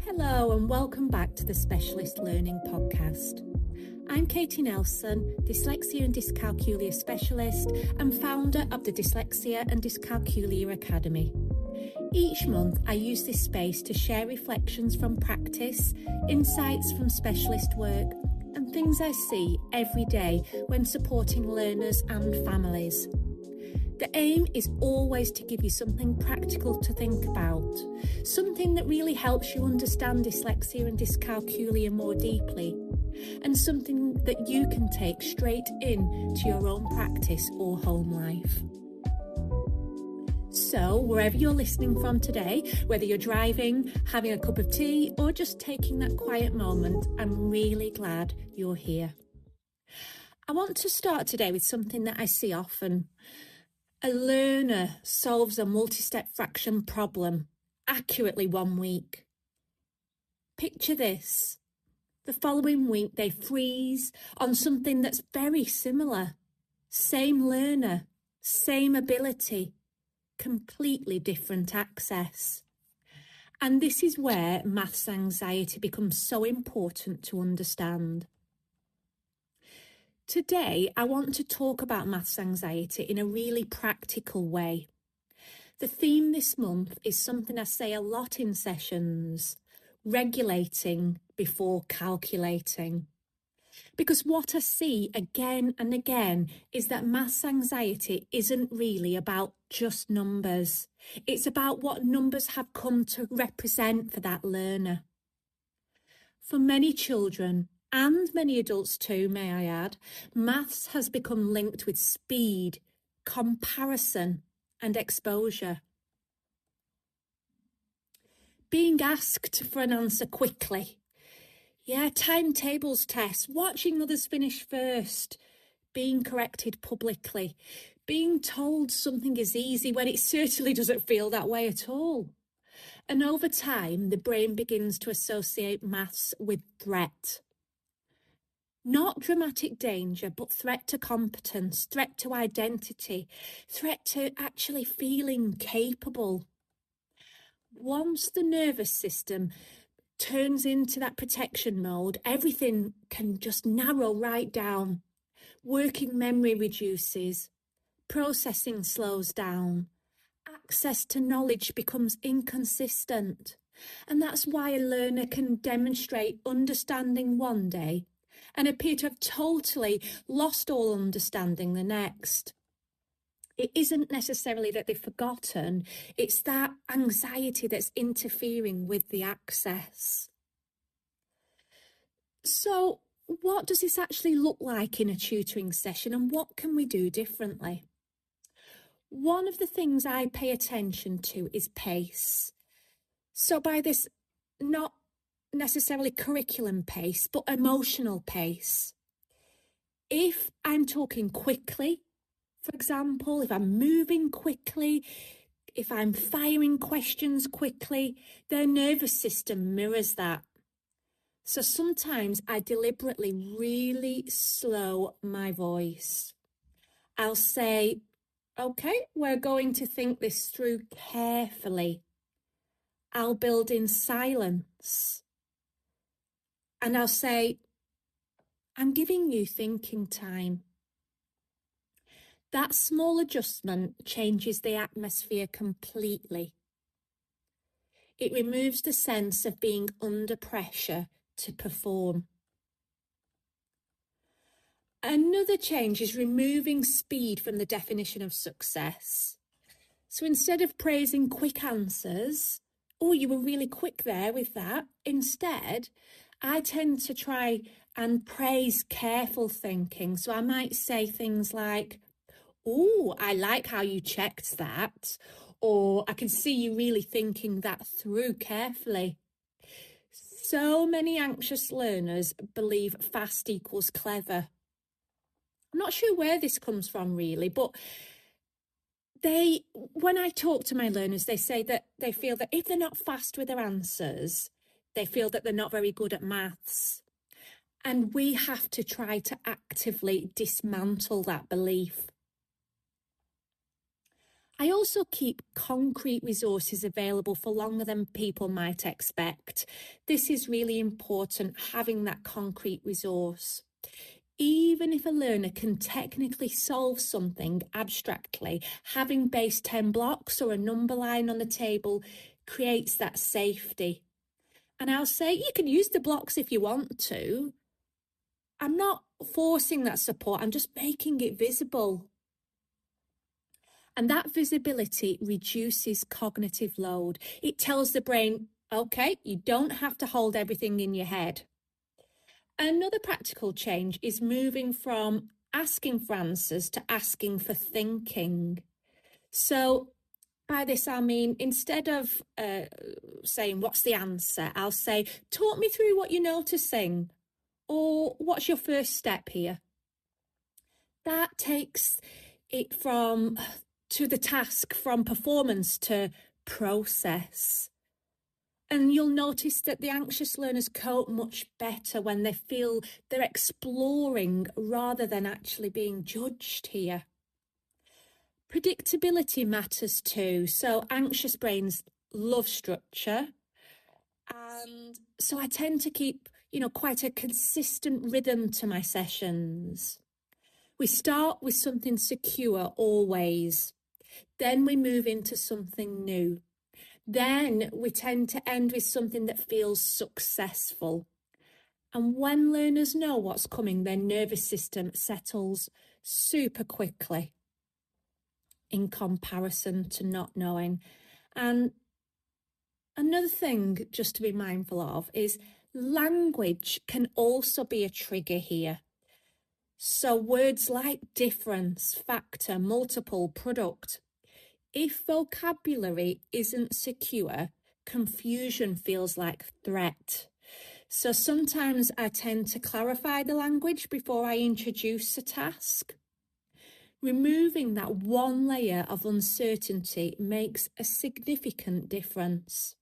Hello and welcome back to the Specialist Learning Podcast. I'm Katie Nelson, Dyslexia and Dyscalculia Specialist and founder of the Dyslexia and Dyscalculia Academy. Each month I use this space to share reflections from practice, insights from specialist work and things I see every day when supporting learners and families. The aim is always to give you something practical to think about, something that really helps you understand dyslexia and dyscalculia more deeply, and something that you can take straight into your own practice or home life. So, wherever you're listening from today, whether you're driving, having a cup of tea, or just taking that quiet moment, I'm really glad you're here. I want to start today with something that I see often. A learner solves a multi-step fraction problem accurately 1 week. Picture this. The following week they freeze on something that's very similar. Same learner, same ability, completely different access. And this is where maths anxiety becomes so important to understand. Today, I want to talk about maths anxiety in a really practical way. The theme this month is something I say a lot in sessions, regulating before calculating. Because what I see again and again is that maths anxiety isn't really about just numbers. It's about what numbers have come to represent for that learner. For many children, and many adults too, may I add, maths has become linked with speed, comparison and exposure. Being asked for an answer quickly. Timetables tests, watching others finish first, being corrected publicly, being told something is easy when it certainly doesn't feel that way at all. And over time, the brain begins to associate maths with threat. Not dramatic danger, but threat to competence, threat to identity, threat to actually feeling capable. Once the nervous system turns into that protection mode, everything can just narrow right down. Working memory reduces, processing slows down, access to knowledge becomes inconsistent. And that's why a learner can demonstrate understanding one day and appear to have totally lost all understanding the next. It isn't necessarily that they've forgotten, it's that anxiety that's interfering with the access. So, what does this actually look like in a tutoring session and what can we do differently? One of the things I pay attention to is pace. So by this, not necessarily curriculum pace, but emotional pace. If I'm talking quickly, for example, if I'm moving quickly, if I'm firing questions quickly, their nervous system mirrors that. So sometimes I deliberately really slow my voice. I'll say, okay, we're going to think this through carefully. I'll build in silence. And I'll say, I'm giving you thinking time. That small adjustment changes the atmosphere completely. It removes the sense of being under pressure to perform. Another change is removing speed from the definition of success. So instead of praising quick answers, oh, you were really quick there with that, instead, I tend to try and praise careful thinking. So I might say things like, oh, I like how you checked that. Or I can see you really thinking that through carefully. So many anxious learners believe fast equals clever. I'm not sure where this comes from really, but when I talk to my learners, they say that they feel that if they're not fast with their answers, they feel that they're not very good at maths. And we have to try to actively dismantle that belief. I also keep concrete resources available for longer than people might expect. This is really important, having that concrete resource. Even if a learner can technically solve something abstractly, having base 10 blocks or a number line on the table creates that safety. And I'll say you can use the blocks if you want to. I'm not forcing that support, I'm just making it visible. And that visibility reduces cognitive load. It tells the brain, okay, you don't have to hold everything in your head. Another practical change is moving from asking for answers to asking for thinking. So by this, I mean, instead of saying, what's the answer? I'll say, talk me through what you're noticing, or what's your first step here? That takes it to the task from performance to process. And you'll notice that the anxious learners cope much better when they feel they're exploring rather than actually being judged here. Predictability matters too. So anxious brains love structure. And so I tend to keep, quite a consistent rhythm to my sessions. We start with something secure always. Then we move into something new. Then we tend to end with something that feels successful. And when learners know what's coming, their nervous system settles super quickly in comparison to not knowing. And another thing just to be mindful of is language can also be a trigger here. So words like difference, factor, multiple, product. If vocabulary isn't secure, confusion feels like threat. So sometimes I tend to clarify the language before I introduce a task. Removing that one layer of uncertainty makes a significant difference.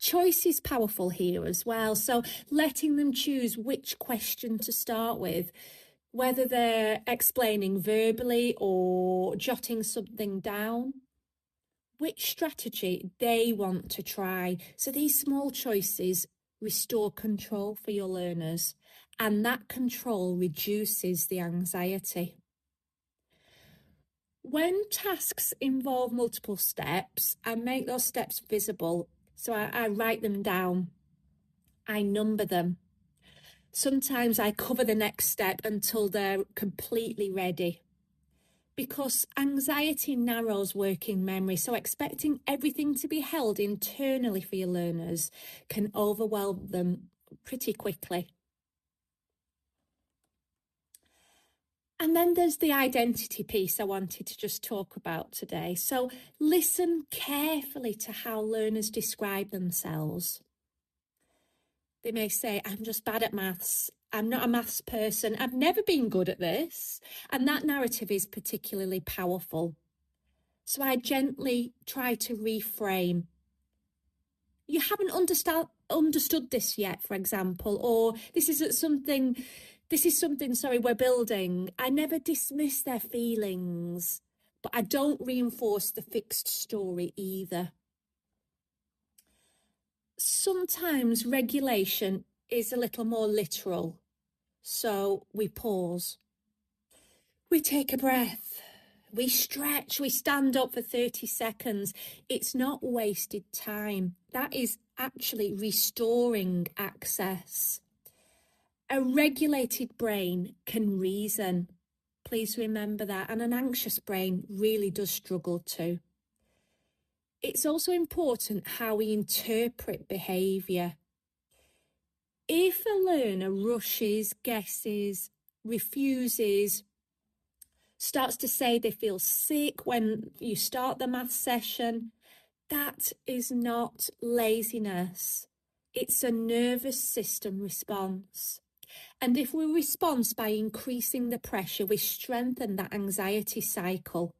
Choice is powerful here as well. So letting them choose which question to start with, whether they're explaining verbally or jotting something down, which strategy they want to try. So these small choices restore control for your learners, and that control reduces the anxiety. When tasks involve multiple steps, I make those steps visible. So I write them down. I number them. Sometimes I cover the next step until they're completely ready. Because anxiety narrows working memory, so expecting everything to be held internally for your learners can overwhelm them pretty quickly. And then there's the identity piece I wanted to just talk about today. So listen carefully to how learners describe themselves. They may say, I'm just bad at maths. I'm not a maths person. I've never been good at this. And that narrative is particularly powerful. So I gently try to reframe. You haven't understood this yet, for example, or this is something we're building. I never dismiss their feelings, but I don't reinforce the fixed story either. Sometimes regulation is a little more literal. So we pause. We take a breath. We stretch. We stand up for 30 seconds. It's not wasted time. That is actually restoring access. A regulated brain can reason. Please remember that. And an anxious brain really does struggle too. It's also important how we interpret behaviour. If a learner rushes, guesses, refuses, starts to say they feel sick when you start the math session, that is not laziness. It's a nervous system response. And if we respond by increasing the pressure, we strengthen that anxiety cycle.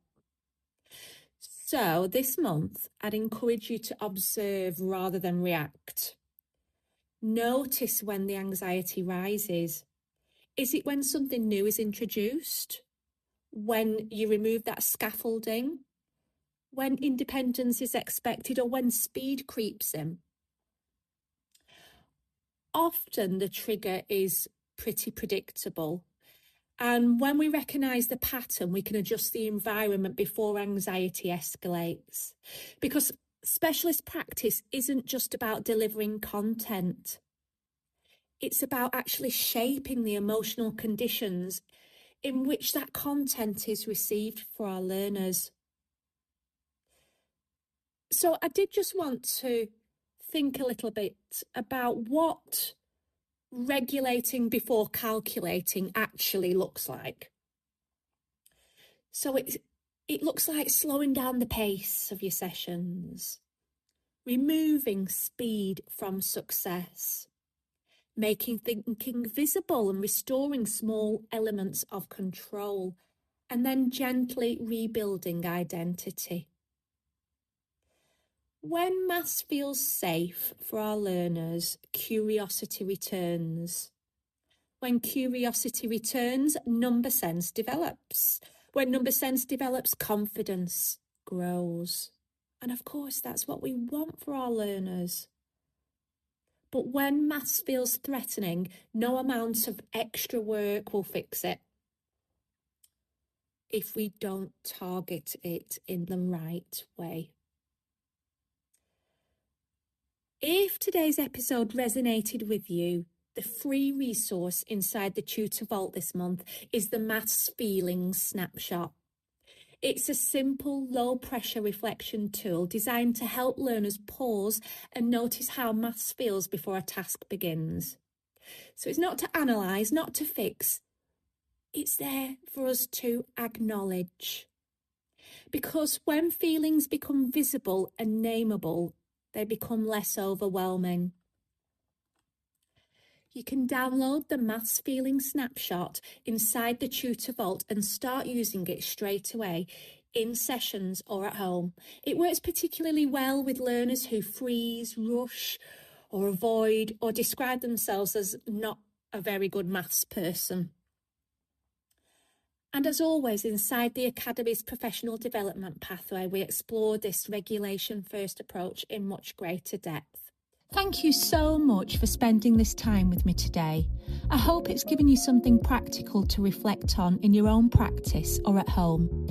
So this month, I'd encourage you to observe rather than react. Notice when the anxiety rises. Is it when something new is introduced? when you remove that scaffolding, when independence is expected, or when speed creeps in. Often the trigger is pretty predictable. And when we recognise the pattern, we can adjust the environment before anxiety escalates. Because specialist practice isn't just about delivering content. It's about actually shaping the emotional conditions in which that content is received for our learners. So I did just want to think a little bit about what regulating before calculating actually looks like. So it looks like slowing down the pace of your sessions, removing speed from success, making thinking visible and restoring small elements of control, and then gently rebuilding identity. When maths feels safe for our learners, curiosity returns. When curiosity returns, number sense develops. When number sense develops, confidence grows. And of course, that's what we want for our learners. But when maths feels threatening, no amount of extra work will fix it if we don't target it in the right way. If today's episode resonated with you, the free resource inside the Tutor Vault this month is the Maths Feelings Snapshot. It's a simple, low-pressure reflection tool designed to help learners pause and notice how maths feels before a task begins. So it's not to analyse, not to fix. It's there for us to acknowledge. Because when feelings become visible and nameable, they become less overwhelming. You can download the Maths Feeling Snapshot inside the Tutor Vault and start using it straight away in sessions or at home. It works particularly well with learners who freeze, rush, or avoid, or describe themselves as not a very good maths person. And as always, inside the Academy's professional development pathway, we explore this regulation-first approach in much greater depth. Thank you so much for spending this time with me today. I hope it's given you something practical to reflect on in your own practice or at home.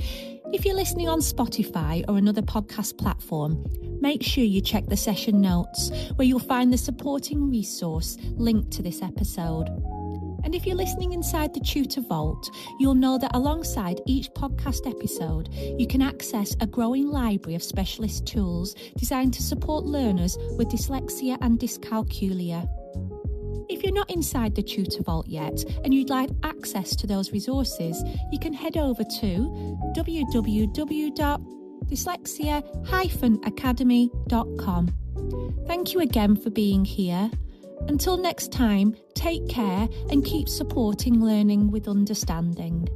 If you're listening on Spotify or another podcast platform, make sure you check the session notes where you'll find the supporting resource linked to this episode. And if you're listening inside the Tutor Vault, you'll know that alongside each podcast episode, you can access a growing library of specialist tools designed to support learners with dyslexia and dyscalculia. If you're not inside the Tutor Vault yet and you'd like access to those resources, you can head over to www.dyslexia-academy.com. Thank you again for being here. Until next time, take care and keep supporting learning with understanding.